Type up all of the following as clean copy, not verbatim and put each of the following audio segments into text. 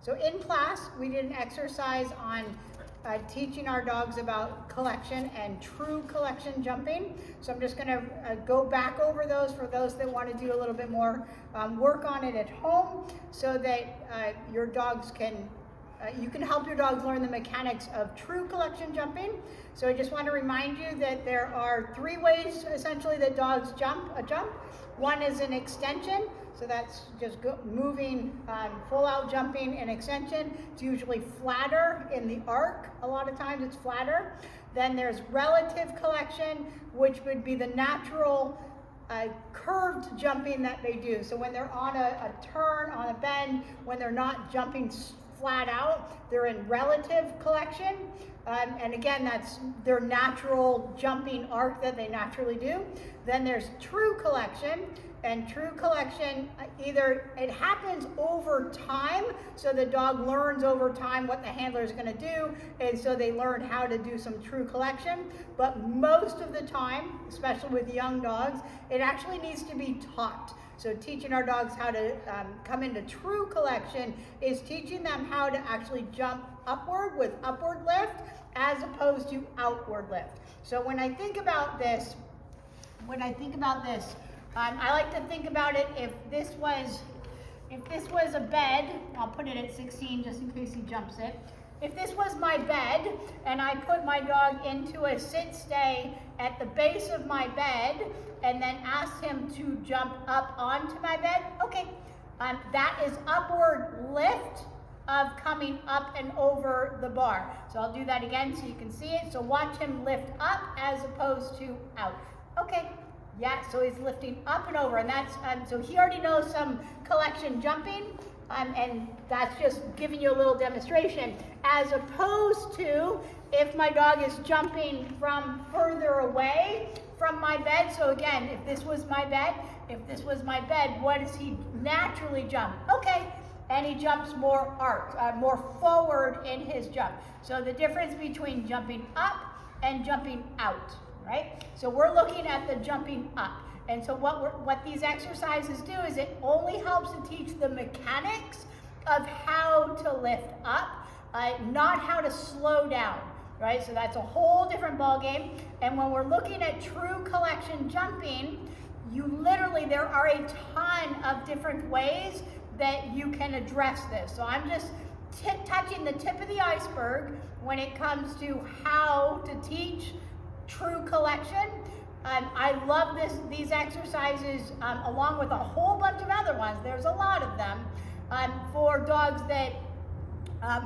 So in class, we did an exercise on teaching our dogs about collection and true collection jumping. So I'm just gonna go back over those for those that want to do a little bit more work on it at home, so that your dogs can, you can help your dogs learn the mechanics of true collection jumping. So I just want to remind you that there are 3 ways essentially that dogs jump a jump. One is an extension. So that's just moving, full out jumping and extension. It's usually flatter in the arc. A lot of times it's flatter. Then there's relative collection, which would be the natural curved jumping that they do. So when they're on a turn, on a bend, when they're not jumping flat out, they're in relative collection. And again, that's their natural jumping arc that they naturally do. Then there's true collection. And true collection, either it happens over time, so the dog learns over time what the handler is going to do, and so they learn how to do some true collection. But most of the time, especially with young dogs, it actually needs to be taught. So teaching our dogs how to come into true collection is teaching them how to actually jump upward with upward lift as opposed to outward lift. So when I think about this, I like to think about it, if this was a bed, I'll put it at 16 just in case he jumps it. If this was my bed and I put my dog into a sit-stay at the base of my bed and then asked him to jump up onto my bed, okay, that is upward lift of coming up and over the bar. So I'll do that again so you can see it. So watch him lift up as opposed to out. Okay. Yeah, so he's lifting up and over, and that's, so he already knows some collection jumping, and that's just giving you a little demonstration, as opposed to if my dog is jumping from further away from my bed. So again, if this was my bed, what does he naturally jump? Okay, and he jumps more more forward in his jump. So the difference between jumping up and jumping out. Right? So we're looking at the jumping up. And so what these exercises do is it only helps to teach the mechanics of how to lift up, not how to slow down, right? So that's a whole different ball game. And when we're looking at true collection jumping, there are a ton of different ways that you can address this. So I'm just touching the tip of the iceberg when it comes to how to teach true collection. I love these exercises along with a whole bunch of other ones. There's a lot of them for dogs that,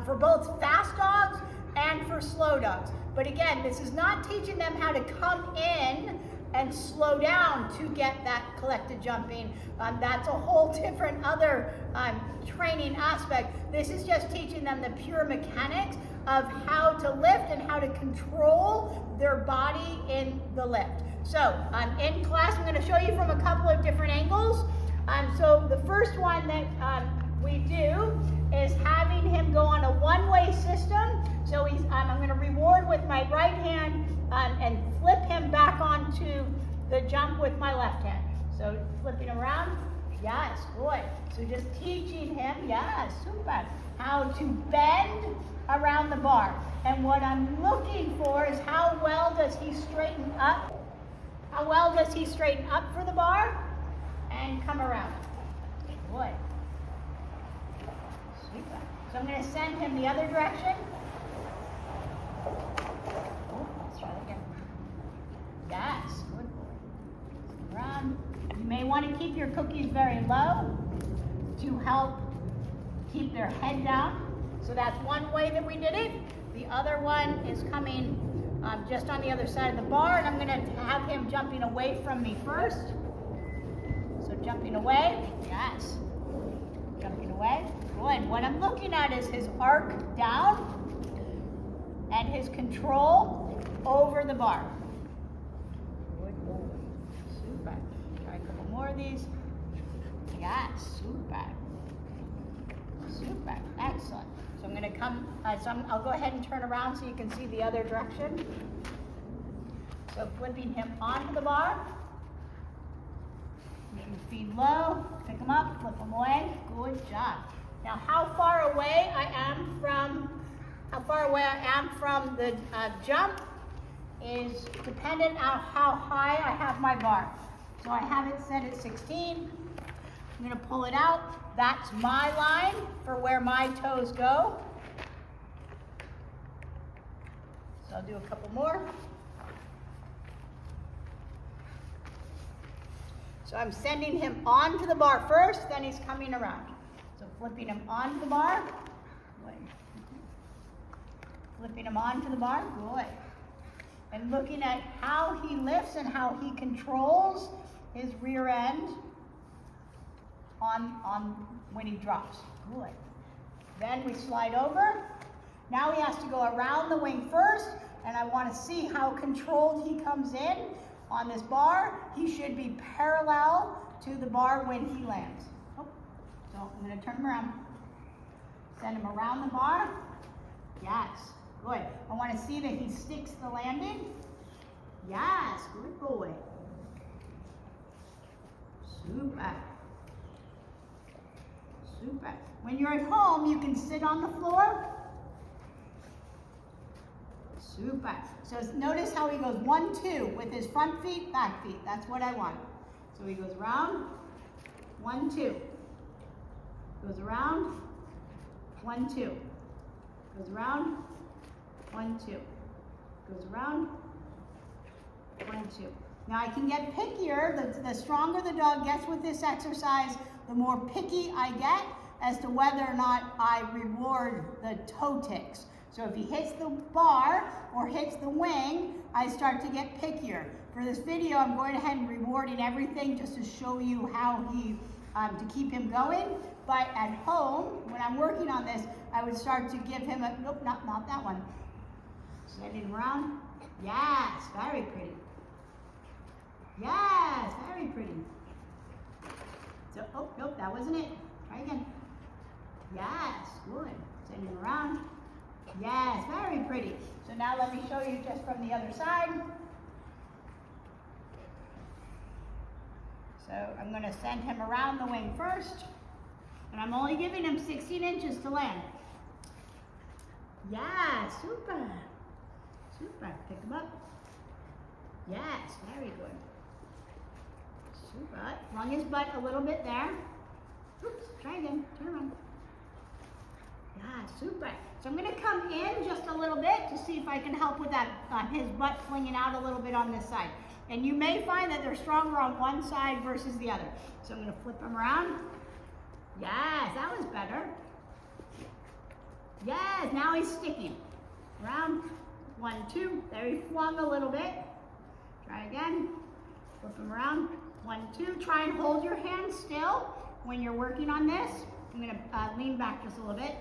for both fast dogs and for slow dogs. But again, this is not teaching them how to come in and slow down to get that collected jumping. That's a whole different other training aspect. This is just teaching them the pure mechanics of how to lift and how to control their body in the lift. So in class, I'm going to show you from a couple of different angles. So the first one that we do is having him go on a one-way system. So I'm going to reward with my right hand and flip him back onto the jump with my left hand. So flipping him around. Yes, good. So just teaching him, yes, super, how to bend around the bar. And what I'm looking for is how well does he straighten up? How well does he straighten up for the bar and come around? Good. Super. So I'm going to send him the other direction. Oh, let's try that again. Yes, good boy. Around. You may want to keep your cookies very low to help keep their head down. So that's one way that we did it. The other one is coming just on the other side of the bar, and I'm going to have him jumping away from me first. So jumping away, yes. Jumping away, good. What I'm looking at is his arc down and his control over the bar. Good boy. Super. Try a couple more of these. Yes, super. Super, excellent. So I'm going to come, I'll go ahead and turn around so you can see the other direction. So flipping him onto the bar. Keep your feet low, pick him up, flip him away. Good job. Now how far away how far away I am from the jump is dependent on how high I have my bar. So I have it set at 16. I'm gonna pull it out. That's my line for where my toes go. So I'll do a couple more. So I'm sending him onto the bar first, then he's coming around. So flipping him onto the bar. Good. Flipping him onto the bar. Good. And looking at how he lifts and how he controls his rear end on when he drops. Good. Then we slide over. Now he has to go around the wing first, and I want to see how controlled he comes in on this bar. He should be parallel to the bar when he lands. Oh, so I'm going to turn him around. Send him around the bar. Yes, good. I want to see that he sticks the landing. Yes, good boy. Super. Super. When you're at home, you can sit on the floor. Super. So notice how he goes 1, 2 with his front feet, back feet. That's what I want. So he goes around, 1, 2. Goes around, 1, 2. Goes around, 1, 2. Goes around, 1, 2. Now I can get pickier. The stronger the dog gets with this exercise, the more picky I get as to whether or not I reward the toe ticks. So if he hits the bar or hits the wing, I start to get pickier. For this video, I'm going ahead and rewarding everything just to show you how to keep him going. But at home, when I'm working on this, I would start to give him a, nope, not that one. Send him around. Yes, very pretty. Yes, very pretty. So, oh, nope, that wasn't it. Try again. Yes, good. Send him around. Yes, very pretty. So now let me show you just from the other side. So I'm going to send him around the wing first. And I'm only giving him 16 inches to land. Yeah, super. Super. Pick him up. Yes, very good. Super. Rung his butt a little bit there. Oops, try again. Turn around. Yeah, super. So I'm going to come in just a little bit to see if I can help with that, his butt flinging out a little bit on this side. And you may find that they're stronger on one side versus the other. So I'm going to flip him around. Yes, that was better. Yes, now he's sticking. Around, 1, 2. There he flung a little bit. Try again. Flip him around. 1, 2. Try and hold your hand still when you're working on this. I'm going to lean back just a little bit.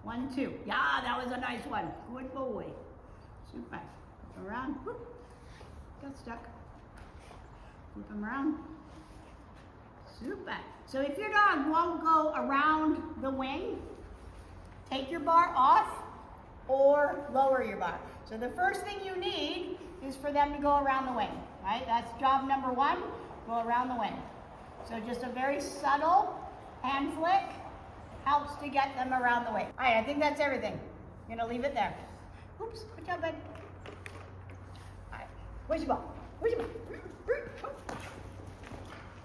1, 2. Yeah, that was a nice one. Good boy. Super. Flip him around. Whoop. Got stuck. Flip him around. Super. So if your dog won't go around the wing, take your bar off or lower your bar. So the first thing you need is for them to go around the wing, right? That's job number 1, go around the wing. So just a very subtle hand flick helps to get them around the wing. All right, I think that's everything. I'm gonna leave it there. Oops, good job, bud. All right, where's your ball? Where's your ball?